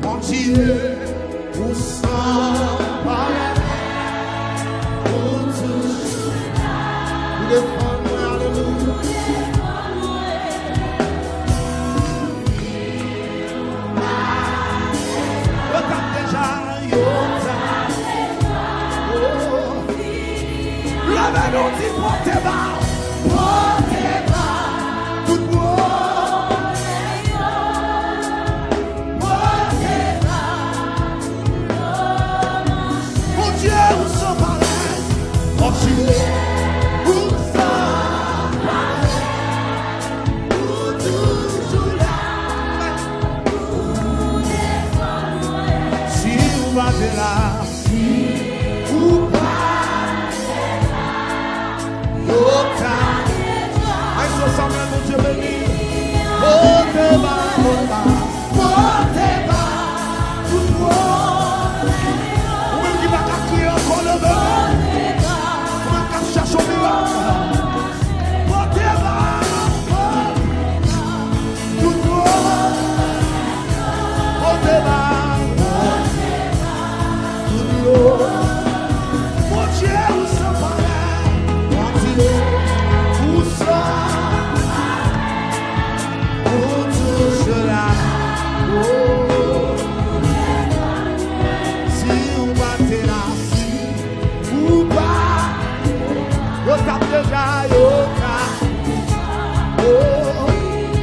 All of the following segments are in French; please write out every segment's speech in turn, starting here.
entier, pour sans parler, pour toujours, pour défendre, alléluia. Nous dit portez bas, tout le monde, portez bas, mon Dieu, vous sommes pareils, mon Dieu, vous sommes pareils, vous toujours là, si vous battez là, si vous mon Dieu béni, portez bas, tout le monde. Ou même qui va crier encore le vent, ou même qui cherche au miracle. Portez bas, tout le monde. Portez bas, tout le monde. Mon Dieu, vous sommes pareils, mon Dieu, vous sommes.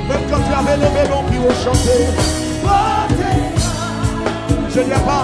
Même quand tu avais levé mon pied au chanter, je n'y ai pas.